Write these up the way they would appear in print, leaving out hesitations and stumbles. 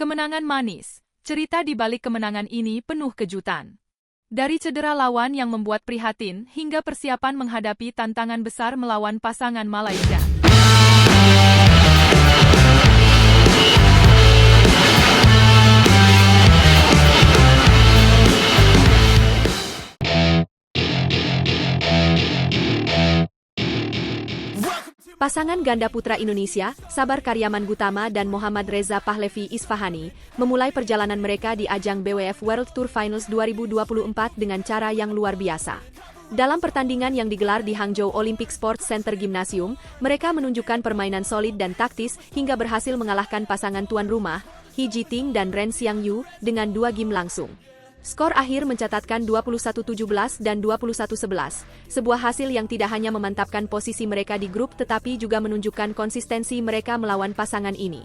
Kemenangan manis. Cerita di balik kemenangan ini penuh kejutan. Dari cedera lawan yang membuat prihatin hingga persiapan menghadapi tantangan besar melawan pasangan Malaysia. Pasangan ganda putra Indonesia, Sabar Karyaman Gutama dan Mohammad Reza Pahlavi Isfahani, memulai perjalanan mereka di ajang BWF World Tour Finals 2024 dengan cara yang luar biasa. Dalam pertandingan yang digelar di Hangzhou Olympic Sports Center Gymnasium, mereka menunjukkan permainan solid dan taktis hingga berhasil mengalahkan pasangan tuan rumah, He Jiting dan Ren Xiangyu, dengan 2 game langsung. Skor akhir mencatatkan 21-17 dan 21-11, sebuah hasil yang tidak hanya memantapkan posisi mereka di grup tetapi juga menunjukkan konsistensi mereka melawan pasangan ini.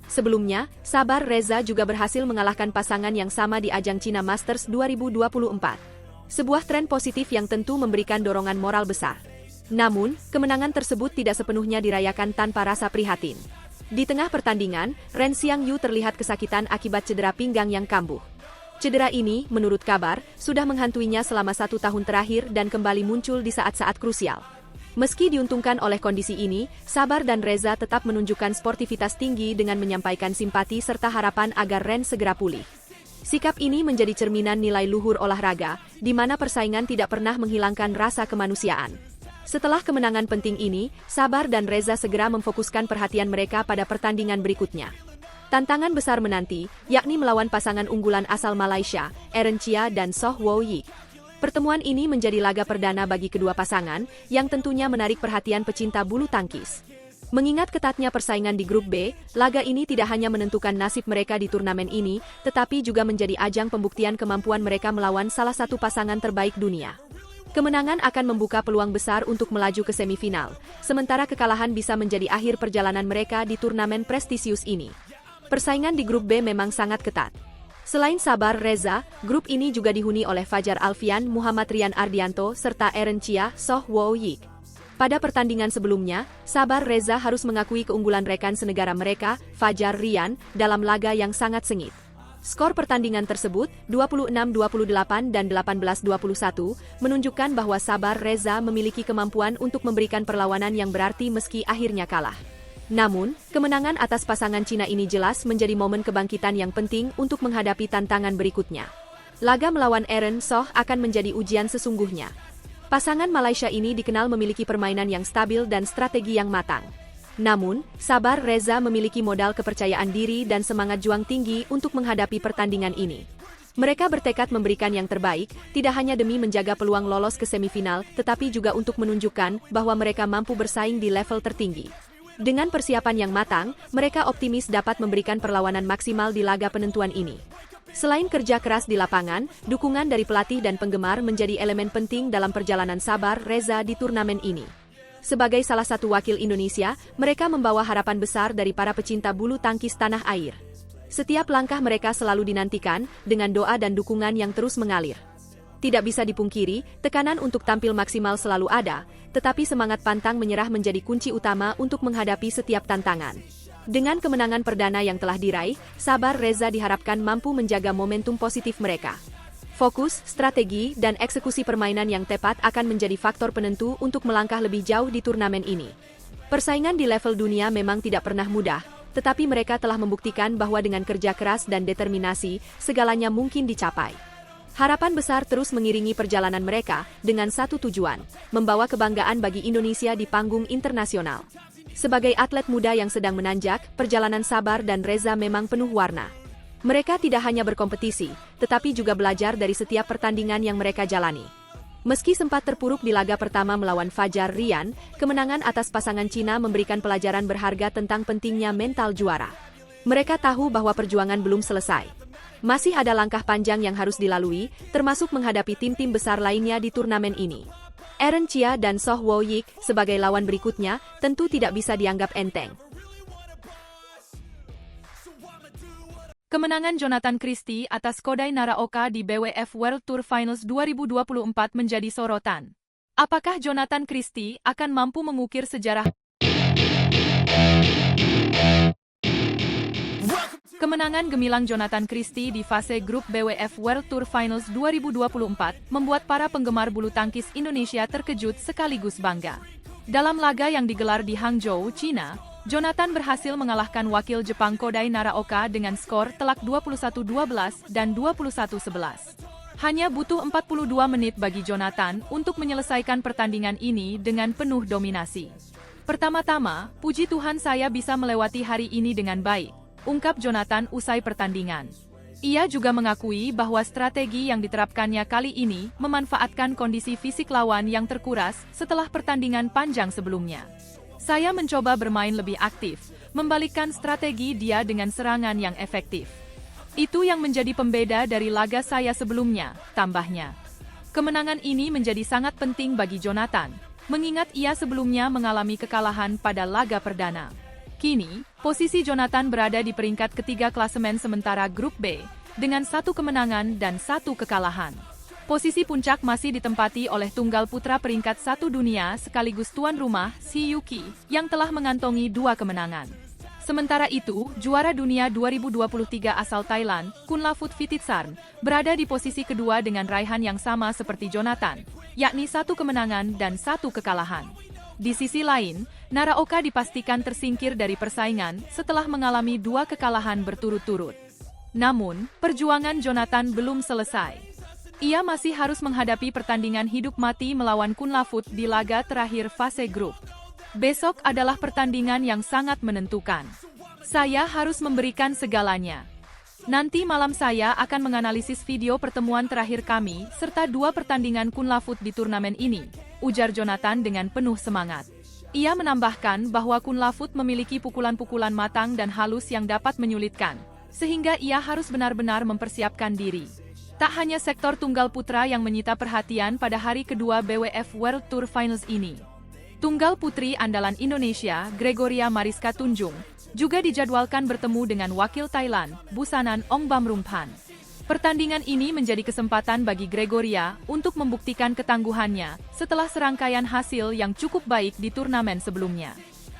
Sebelumnya, Sabar Reza juga berhasil mengalahkan pasangan yang sama di ajang China Masters 2024. Sebuah tren positif yang tentu memberikan dorongan moral besar. Namun, kemenangan tersebut tidak sepenuhnya dirayakan tanpa rasa prihatin. Di tengah pertandingan, Ren Xiangyu terlihat kesakitan akibat cedera pinggang yang kambuh. Cedera ini, menurut kabar, sudah menghantuinya selama 1 tahun terakhir dan kembali muncul di saat-saat krusial. Meski diuntungkan oleh kondisi ini, Sabar dan Reza tetap menunjukkan sportivitas tinggi dengan menyampaikan simpati serta harapan agar Ren segera pulih. Sikap ini menjadi cerminan nilai luhur olahraga, di mana persaingan tidak pernah menghilangkan rasa kemanusiaan. Setelah kemenangan penting ini, Sabar dan Reza segera memfokuskan perhatian mereka pada pertandingan berikutnya. Tantangan besar menanti, yakni melawan pasangan unggulan asal Malaysia, Eren Chia dan Soh Woo Yik. Pertemuan ini menjadi laga perdana bagi kedua pasangan, yang tentunya menarik perhatian pecinta bulu tangkis. Mengingat ketatnya persaingan di grup B, laga ini tidak hanya menentukan nasib mereka di turnamen ini, tetapi juga menjadi ajang pembuktian kemampuan mereka melawan salah satu pasangan terbaik dunia. Kemenangan akan membuka peluang besar untuk melaju ke semifinal, sementara kekalahan bisa menjadi akhir perjalanan mereka di turnamen prestisius ini. Persaingan di grup B memang sangat ketat. Selain Sabar Reza, grup ini juga dihuni oleh Fajar Alfian, Muhammad Rian Ardianto, serta Eren Chia, Soh Woo Yik. Pada pertandingan sebelumnya, Sabar Reza harus mengakui keunggulan rekan senegara mereka, Fajar Rian, dalam laga yang sangat sengit. Skor pertandingan tersebut, 26-28 dan 18-21, menunjukkan bahwa Sabar Reza memiliki kemampuan untuk memberikan perlawanan yang berarti meski akhirnya kalah. Namun, kemenangan atas pasangan Cina ini jelas menjadi momen kebangkitan yang penting untuk menghadapi tantangan berikutnya. Laga melawan Eren Soh akan menjadi ujian sesungguhnya. Pasangan Malaysia ini dikenal memiliki permainan yang stabil dan strategi yang matang. Namun, Sabar Reza memiliki modal kepercayaan diri dan semangat juang tinggi untuk menghadapi pertandingan ini. Mereka bertekad memberikan yang terbaik, tidak hanya demi menjaga peluang lolos ke semifinal, tetapi juga untuk menunjukkan bahwa mereka mampu bersaing di level tertinggi. Dengan persiapan yang matang, mereka optimis dapat memberikan perlawanan maksimal di laga penentuan ini. Selain kerja keras di lapangan, dukungan dari pelatih dan penggemar menjadi elemen penting dalam perjalanan Sabar Reza di turnamen ini. Sebagai salah satu wakil Indonesia, mereka membawa harapan besar dari para pecinta bulu tangkis tanah air. Setiap langkah mereka selalu dinantikan, dengan doa dan dukungan yang terus mengalir. Tidak bisa dipungkiri, tekanan untuk tampil maksimal selalu ada, tetapi semangat pantang menyerah menjadi kunci utama untuk menghadapi setiap tantangan. Dengan kemenangan perdana yang telah diraih, Sabar Reza diharapkan mampu menjaga momentum positif mereka. Fokus, strategi, dan eksekusi permainan yang tepat akan menjadi faktor penentu untuk melangkah lebih jauh di turnamen ini. Persaingan di level dunia memang tidak pernah mudah, tetapi mereka telah membuktikan bahwa dengan kerja keras dan determinasi, segalanya mungkin dicapai. Harapan besar terus mengiringi perjalanan mereka dengan satu tujuan, membawa kebanggaan bagi Indonesia di panggung internasional. Sebagai atlet muda yang sedang menanjak, perjalanan Sabar dan Reza memang penuh warna. Mereka tidak hanya berkompetisi, tetapi juga belajar dari setiap pertandingan yang mereka jalani. Meski sempat terpuruk di laga pertama melawan Fajar Rian, kemenangan atas pasangan Cina memberikan pelajaran berharga tentang pentingnya mental juara. Mereka tahu bahwa perjuangan belum selesai. Masih ada langkah panjang yang harus dilalui, termasuk menghadapi tim-tim besar lainnya di turnamen ini. Eren Chia dan Soh Woo Yik sebagai lawan berikutnya tentu tidak bisa dianggap enteng. Kemenangan Jonathan Christie atas Kodai Naraoka di BWF World Tour Finals 2024 menjadi sorotan. Apakah Jonathan Christie akan mampu mengukir sejarah Kemenangan gemilang Jonathan Christie di fase grup BWF World Tour Finals 2024 membuat para penggemar bulu tangkis Indonesia terkejut sekaligus bangga. Dalam laga yang digelar di Hangzhou, China, Jonathan berhasil mengalahkan wakil Jepang Kodai Naraoka dengan skor telak 21-12 dan 21-11. Hanya butuh 42 menit bagi Jonathan untuk menyelesaikan pertandingan ini dengan penuh dominasi. Pertama-tama, puji Tuhan saya bisa melewati hari ini dengan baik, ungkap Jonathan usai pertandingan. Ia juga mengakui bahwa strategi yang diterapkannya kali ini memanfaatkan kondisi fisik lawan yang terkuras setelah pertandingan panjang sebelumnya. Saya mencoba bermain lebih aktif, membalikkan strategi dia dengan serangan yang efektif. Itu yang menjadi pembeda dari laga saya sebelumnya, tambahnya. Kemenangan ini menjadi sangat penting bagi Jonathan, mengingat ia sebelumnya mengalami kekalahan pada laga perdana. Kini, posisi Jonathan berada di peringkat ketiga klasemen sementara grup B, dengan 1 kemenangan dan 1 kekalahan. Posisi puncak masih ditempati oleh tunggal putra peringkat 1 dunia sekaligus tuan rumah, Si Yuki, yang telah mengantongi 2 kemenangan. Sementara itu, juara dunia 2023 asal Thailand, Kunlavut Phititsarn, berada di posisi kedua dengan raihan yang sama seperti Jonathan, yakni 1 kemenangan dan 1 kekalahan. Di sisi lain, Naraoka dipastikan tersingkir dari persaingan setelah mengalami 2 kekalahan berturut-turut. Namun, perjuangan Jonathan belum selesai. Ia masih harus menghadapi pertandingan hidup mati melawan Kunlavut di laga terakhir fase grup. Besok adalah pertandingan yang sangat menentukan. Saya harus memberikan segalanya. Nanti malam saya akan menganalisis video pertemuan terakhir kami serta 2 pertandingan Kunlavut di turnamen ini, ujar Jonathan dengan penuh semangat. Ia menambahkan bahwa Kunlavut memiliki pukulan-pukulan matang dan halus yang dapat menyulitkan, sehingga ia harus benar-benar mempersiapkan diri. Tak hanya sektor tunggal putra yang menyita perhatian pada hari kedua BWF World Tour Finals ini. Tunggal putri andalan Indonesia, Gregoria Mariska Tunjung, juga dijadwalkan bertemu dengan wakil Thailand, Busanan Ongbamrumphan. Pertandingan ini menjadi kesempatan bagi Gregoria untuk membuktikan ketangguhannya setelah serangkaian hasil yang cukup baik di turnamen sebelumnya.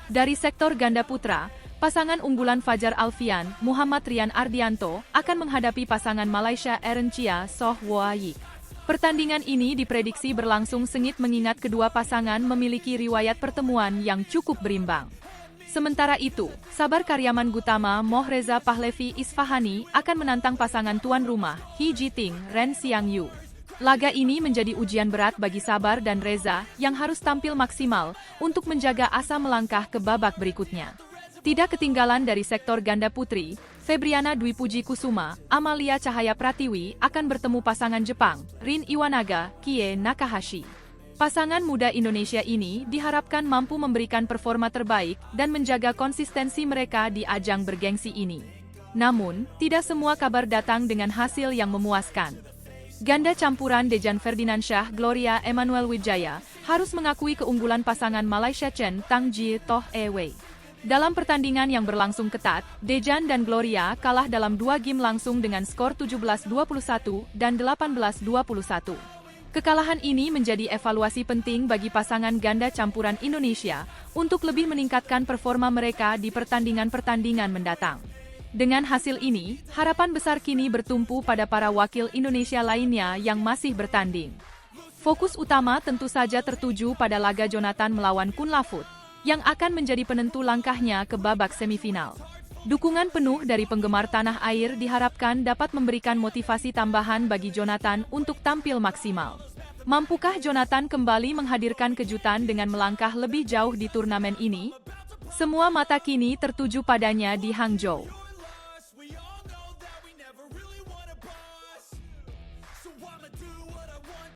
Dari sektor ganda putra, pasangan unggulan Fajar Alfian, Muhammad Rian Ardianto, akan menghadapi pasangan Malaysia Erencia Soh Woa Yik. Pertandingan ini diprediksi berlangsung sengit mengingat kedua pasangan memiliki riwayat pertemuan yang cukup berimbang. Sementara itu, Sabar Karyaman Gutama Moh Reza Pahlevi Isfahani akan menantang pasangan tuan rumah, He Jiting, Ren Xiangyu. Laga ini menjadi ujian berat bagi Sabar dan Reza yang harus tampil maksimal untuk menjaga asa melangkah ke babak berikutnya. Tidak ketinggalan dari sektor ganda putri, Febriana Dwi Puji Kusuma, Amalia Cahaya Pratiwi akan bertemu pasangan Jepang, Rin Iwanaga, Kie Nakahashi. Pasangan muda Indonesia ini diharapkan mampu memberikan performa terbaik dan menjaga konsistensi mereka di ajang bergengsi ini. Namun, tidak semua kabar datang dengan hasil yang memuaskan. Ganda campuran Dejan Ferdinandsyah Gloria Emmanuel Wijaya harus mengakui keunggulan pasangan Malaysia Chen Tang Jie Toh Wei. Dalam pertandingan yang berlangsung ketat, Dejan dan Gloria kalah dalam 2 game langsung dengan skor 17-21 dan 18-21. Kekalahan ini menjadi evaluasi penting bagi pasangan ganda campuran Indonesia untuk lebih meningkatkan performa mereka di pertandingan-pertandingan mendatang. Dengan hasil ini, harapan besar kini bertumpu pada para wakil Indonesia lainnya yang masih bertanding. Fokus utama tentu saja tertuju pada laga Jonathan melawan Kunlavut, yang akan menjadi penentu langkahnya ke babak semifinal. Dukungan penuh dari penggemar tanah air diharapkan dapat memberikan motivasi tambahan bagi Jonathan untuk tampil maksimal. Mampukah Jonathan kembali menghadirkan kejutan dengan melangkah lebih jauh di turnamen ini? Semua mata kini tertuju padanya di Hangzhou.